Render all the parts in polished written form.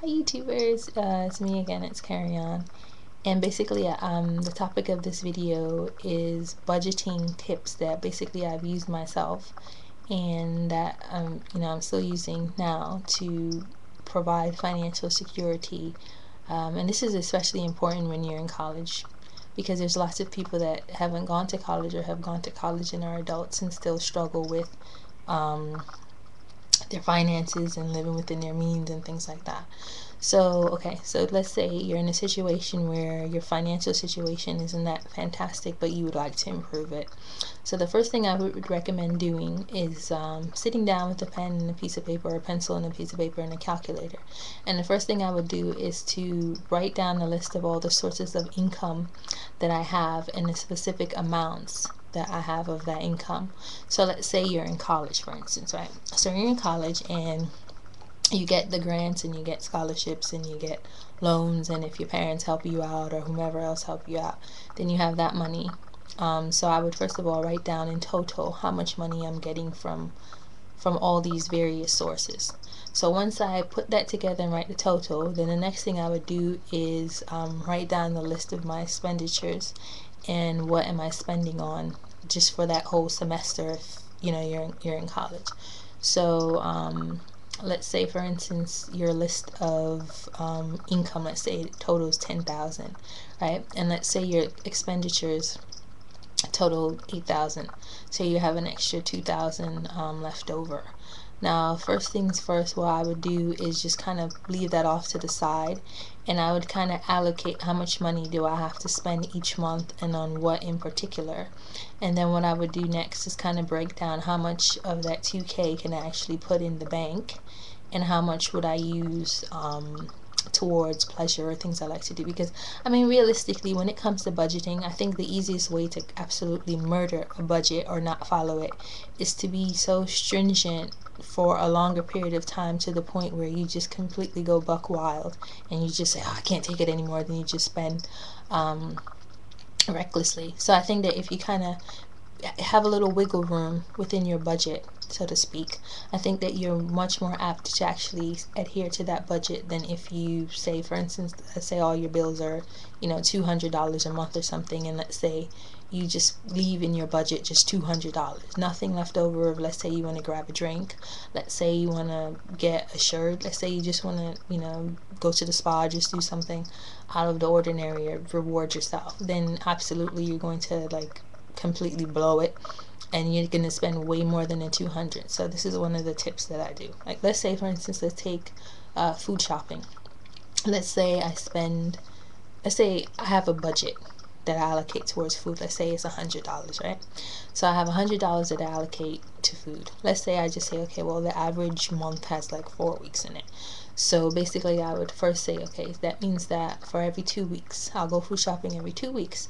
Hi YouTubers, it's me again, it's Carry On. And basically the topic of this video is budgeting tips that basically I've used myself and that I'm still using now to provide financial security. And this is especially important when you're in college, because there's lots of people that haven't gone to college or have gone to college and are adults and still struggle with their finances and living within their means and things like that. So, okay, so let's say you're in a situation where your financial situation isn't that fantastic, but you would like to improve it. So the first thing I would recommend doing is sitting down with a pen and a piece of paper, or a pencil and a piece of paper and a calculator. And the first thing I would do is to write down a list of all the sources of income that I have and the specific amounts that I have of that income. So let's say you're in college, for instance, right? So you're in college and you get the grants and you get scholarships and you get loans, and if your parents help you out or whomever else help you out, then you have that money. So I would first of all write down in total how much money I'm getting from all these various sources. So once I put that together and write the total, then the next thing I would do is write down the list of my expenditures and what am I spending on just for that whole semester if you're in college. So let's say for instance your list of income, let's say it totals 10,000, right? And let's say your expenditures total 8,000, so you have an extra 2,000 left over. Now, first things first, what I would do is just kind of leave that off to the side, and I would kind of allocate how much money do I have to spend each month and on what in particular. And then what I would do next is kind of break down how much of that 2K can I actually put in the bank, and how much would I use towards pleasure or things I like to do. Because I mean, realistically, when it comes to budgeting, I think the easiest way to absolutely murder a budget or not follow it is to be so stringent for a longer period of time, to the point where you just completely go buck wild and you just say, oh, I can't take it anymore, then you just spend recklessly. So I think that if you kind of have a little wiggle room within your budget, so to speak, I think that you're much more apt to actually adhere to that budget than if you say, for instance, let's say all your bills are, $200 a month or something, and let's say you just leave in your budget just $200, nothing left over of, let's say you want to grab a drink, let's say you want to get a shirt, let's say you just want to, go to the spa, just do something out of the ordinary or reward yourself, then absolutely you're going to like completely blow it, and you're going to spend way more than the 200. So this is one of the tips that I do. Like, let's say for instance, let's take food shopping. Let's say I have a budget that I allocate towards food. Let's say it's $100, right? So I have $100 that I allocate to food. Let's say I just say, okay, well, the average month has like 4 weeks in it. So basically I would first say, okay, that means that for every 2 weeks, I'll go food shopping every 2 weeks.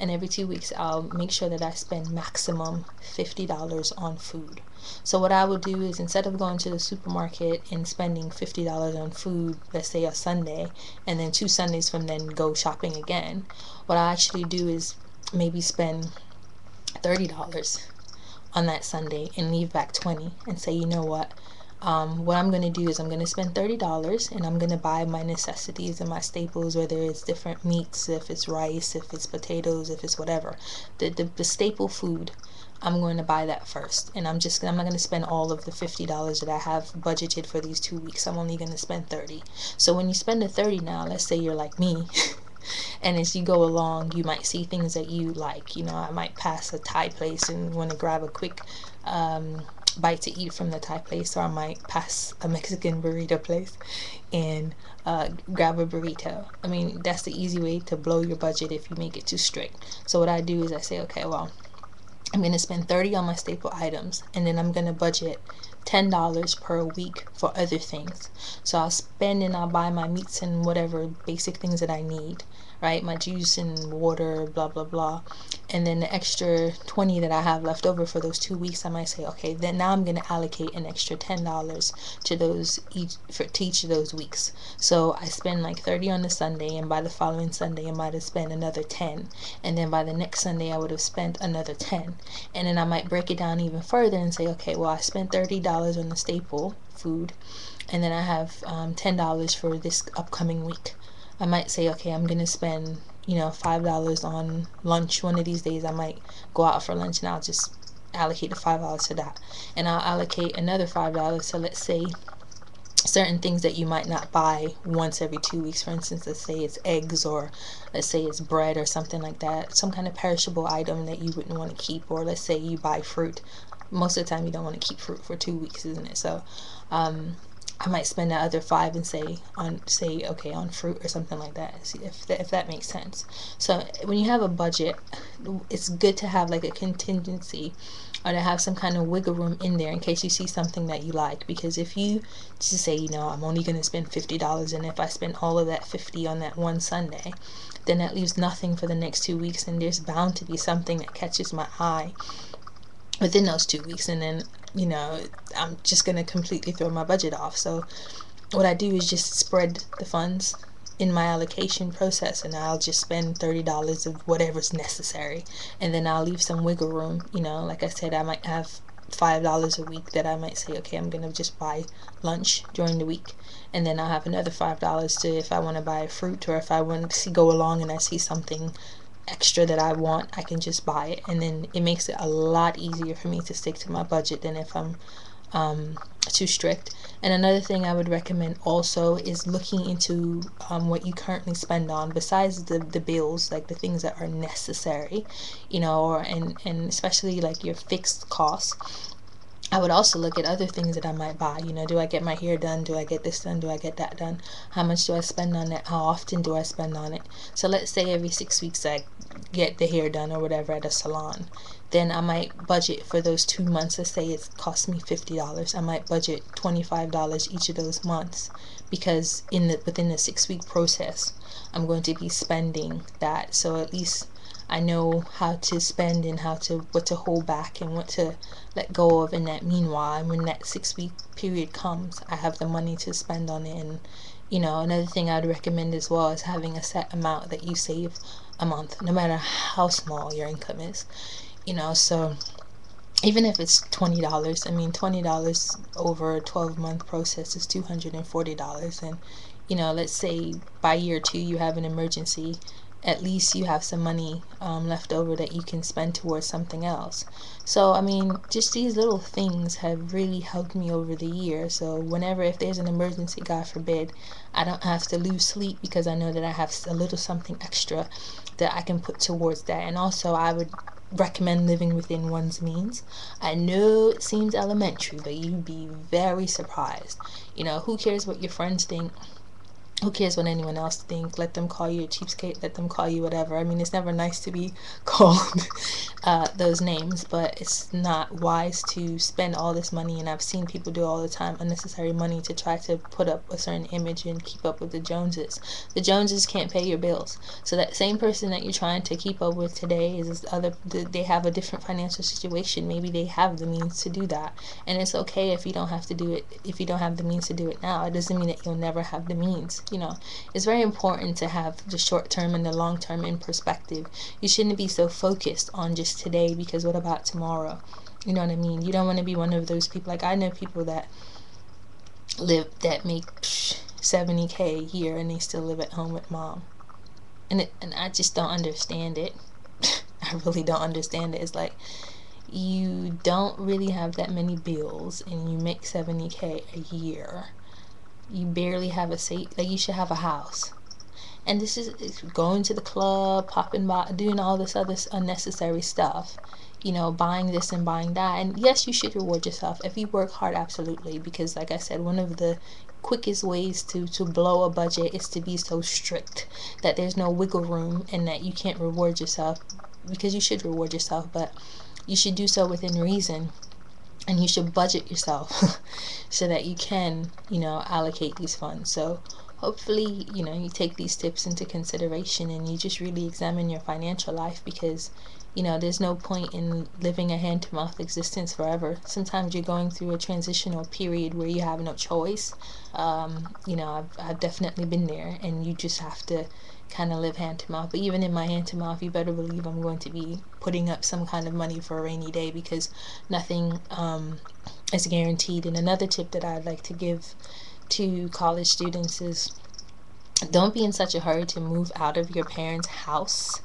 And every 2 weeks I'll make sure that I spend maximum $50 on food. So what I would do is, instead of going to the supermarket and spending $50 on food, let's say a Sunday, and then 2 Sundays from then go shopping again, what I actually do is maybe spend $30 on that Sunday and leave back 20 and say, you know what I'm going to do is I'm going to spend $30 and I'm going to buy my necessities and my staples, whether it's different meats, if it's rice, if it's potatoes, if it's whatever. The staple food, I'm going to buy that first. And I'm not going to spend all of the $50 that I have budgeted for these 2 weeks. I'm only going to spend 30. So when you spend the 30 now, let's say you're like me, and as you go along, you might see things that you like. I might pass a Thai place and want to grab a quick bite to eat from the Thai place, or I might pass a Mexican burrito place and grab a burrito. I mean, that's the easy way to blow your budget if you make it too strict. So what I do is I say, okay, well, I'm going to spend 30 on my staple items, and then I'm going to budget $10 per week for other things. So I'll spend and I'll buy my meats and whatever basic things that I need, right? My juice and water, blah blah blah. And then the extra 20 that I have left over for those 2 weeks, I might say, okay, then now I'm going to allocate an extra $10 to each of those weeks. So I spend like 30 on the Sunday, and by the following Sunday I might have spent another 10, and then by the next Sunday I would have spent another 10. And then I might break it down even further and say, okay, well, I spent $30 on the staple food, and then I have $10 for this upcoming week. I might say, okay, I'm gonna spend, $5 on lunch. One of these days I might go out for lunch, and I'll just allocate the $5 to that, and I'll allocate another $5 to, let's say, certain things that you might not buy once every 2 weeks. For instance, let's say it's eggs, or let's say it's bread or something like that, some kind of perishable item that you wouldn't want to keep. Or let's say you buy fruit. Most of the time you don't want to keep fruit for 2 weeks, isn't it? So I might spend that other five and say okay, on fruit or something like that. See if that makes sense. So when you have a budget, it's good to have like a contingency, or to have some kind of wiggle room in there in case you see something that you like. Because if you just say, I'm only going to spend $50, and if I spend all of that 50 on that one Sunday, then that leaves nothing for the next 2 weeks, and there's bound to be something that catches my eye within those 2 weeks, and then I'm just going to completely throw my budget off. So what I do is just spread the funds in my allocation process, and I'll just spend $30 of whatever's necessary, and then I'll leave some wiggle room. Like I said, I might have $5 a week that I might say, okay, I'm gonna just buy lunch during the week, and then I'll have another $5 to, if I want to buy fruit, or if I want to go along and I see something extra that I want, I can just buy it. And then it makes it a lot easier for me to stick to my budget than if I'm too strict. And another thing I would recommend also is looking into what you currently spend on, besides the bills, like the things that are necessary, or and especially like your fixed costs. I would also look at other things that I might buy. Do I get my hair done? Do I get this done? Do I get that done? How much do I spend on it? How often do I spend on it? So let's say every 6 weeks I get the hair done or whatever at a salon. Then I might budget for those 2 months. Let's say it cost me $50. I might budget $25 each of those months, because within the 6 week process, I'm going to be spending that. So at least I know how to spend, and what to hold back and what to let go of in that meanwhile. And when that 6 week period comes, I have the money to spend on it. And another thing I'd recommend as well is having a set amount that you save a month, no matter how small your income is. So even if it's $20, I mean, $20 over a 12-month process is $240. And let's say by year 2 you have an emergency, at least you have some money left over that you can spend towards something else. So I mean, just these little things have really helped me over the year. So whenever, if there's an emergency, God forbid, I don't have to lose sleep, because I know that I have a little something extra that I can put towards that. And also, I would recommend living within one's means. I know it seems elementary, but you'd be very surprised. Who cares what your friends think? Who cares what anyone else thinks? Let them call you a cheapskate, let them call you whatever. I mean, it's never nice to be called those names, but it's not wise to spend all this money. And I've seen people do all the time unnecessary money to try to put up a certain image and keep up with the Joneses. The Joneses can't pay your bills. So that same person that you're trying to keep up with today they have a different financial situation. Maybe they have the means to do that. And it's okay if you don't have to do it, if you don't have the means to do it now. It doesn't mean that you'll never have the means. It's very important to have the short term and the long term in perspective. You shouldn't be so focused on just today, because what about tomorrow? You know what I mean? You don't want to be one of those people. Like, I know people that make 70K a year, and they still live at home with mom. And I just don't understand it. I really don't understand it. It's like, you don't really have that many bills, and you make 70K a year. You barely have a safe. Like, you should have a house. And this is going to the club, popping by, doing all this other unnecessary stuff, buying this and buying that. And yes, you should reward yourself if you work hard, absolutely. Because like I said, one of the quickest ways to blow a budget is to be so strict that there's no wiggle room, and that you can't reward yourself, because you should reward yourself, but you should do so within reason. And you should budget yourself so that you can, allocate these funds. So hopefully, you take these tips into consideration, and you just really examine your financial life, because there's no point in living a hand-to-mouth existence forever. Sometimes you're going through a transitional period where you have no choice. I've definitely been there, and you just have to kind of live hand to mouth. But even in my hand to mouth, you better believe I'm going to be putting up some kind of money for a rainy day, because nothing is guaranteed. And another tip that I'd like to give to college students is, don't be in such a hurry to move out of your parents' house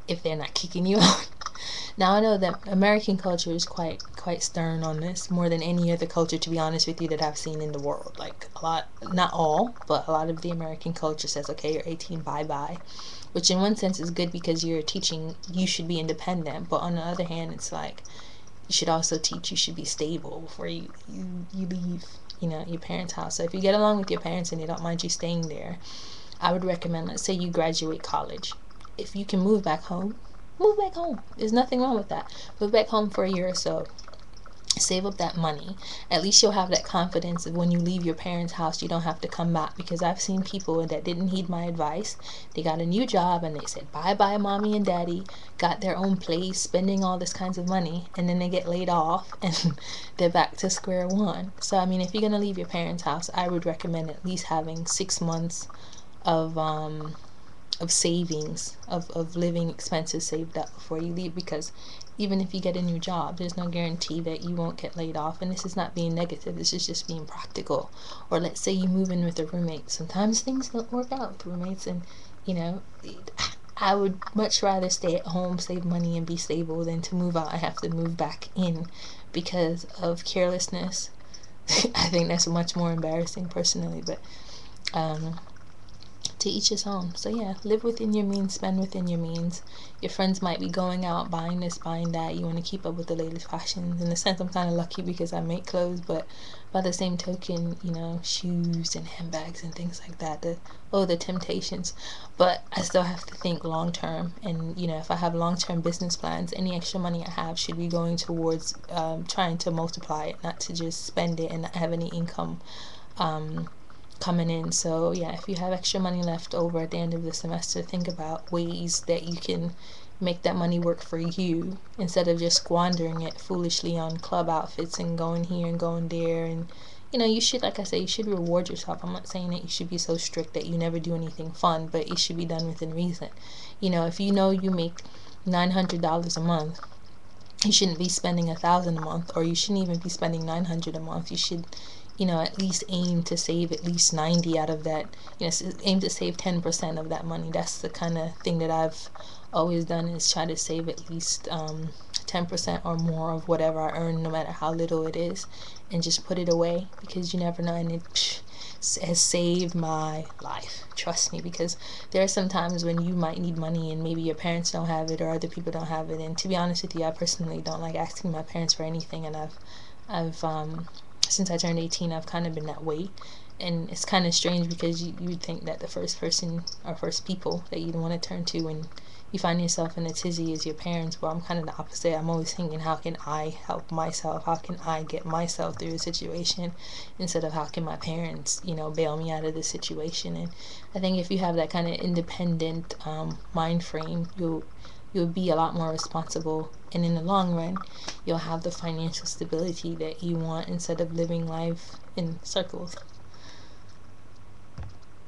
if they're not kicking you out. Now I know that American culture is quite stern on this, more than any other culture, to be honest with you, that I've seen in the world. Like a lot, not all, but a lot of the American culture says, okay, you're 18, bye bye, which in one sense is good because you're teaching you should be independent. But on the other hand, it's like you should also teach you should be stable before you leave, your parents' house. So if you get along with your parents and they don't mind you staying there, I would recommend, let's say you graduate college, if you can move back home, move back home. There's nothing wrong with that. Move back home for a year or so. Save up that money. At least you'll have that confidence of when you leave your parents' house, you don't have to come back. Because I've seen people that didn't heed my advice. They got a new job and they said bye bye, mommy and daddy, got their own place, spending all this kinds of money, and then they get laid off and they're back to square one. So, I mean, if you're going to leave your parents' house, I would recommend at least having 6 months of savings, of living expenses saved up before you leave, because even if you get a new job, there's no guarantee that you won't get laid off. And this is not being negative, this is just being practical. Or let's say you move in with a roommate, sometimes things don't work out with roommates, and you know I would much rather stay at home, save money, and be stable than to move out. I have to move back in because of carelessness. I think that's much more embarrassing personally, but to each his own. So yeah, live within your means, spend within your means. Your friends might be going out buying this, buying that. You want to keep up with the latest fashions. In a sense, I'm kind of lucky because I make clothes, but by the same token, shoes and handbags and things like that. The temptations. But I still have to think long term, and if I have long term business plans, any extra money I have should be going towards trying to multiply it, not to just spend it and not have any income coming in. So yeah, if you have extra money left over at the end of the semester, think about ways that you can make that money work for you instead of just squandering it foolishly on club outfits and going here and going there. And you should, like I say, you should reward yourself. I'm not saying that you should be so strict that you never do anything fun, but it should be done within reason. If you make $900 a month, you shouldn't be spending 1,000 a month, or you shouldn't even be spending 900 a month. You should at least aim to save at least 90 out of that. Aim to save 10% of that money. That's the kind of thing that I've always done, is try to save at least 10% or more of whatever I earn, no matter how little it is, and just put it away, because you never know. And it has saved my life, trust me, because there are some times when you might need money and maybe your parents don't have it or other people don't have it. And to be honest with you, I personally don't like asking my parents for anything, and I've since I turned 18, I've kind of been that way. And it's kind of strange, because you would think that the first person or first people that you'd want to turn to when you find yourself in a tizzy is your parents. But I'm kind of the opposite. I'm always thinking, how can I help myself? How can I get myself through a situation, instead of how can my parents, bail me out of the situation. And I think if you have that kind of independent mind frame, you'll be a lot more responsible, and in the long run you'll have the financial stability that you want, instead of living life in circles.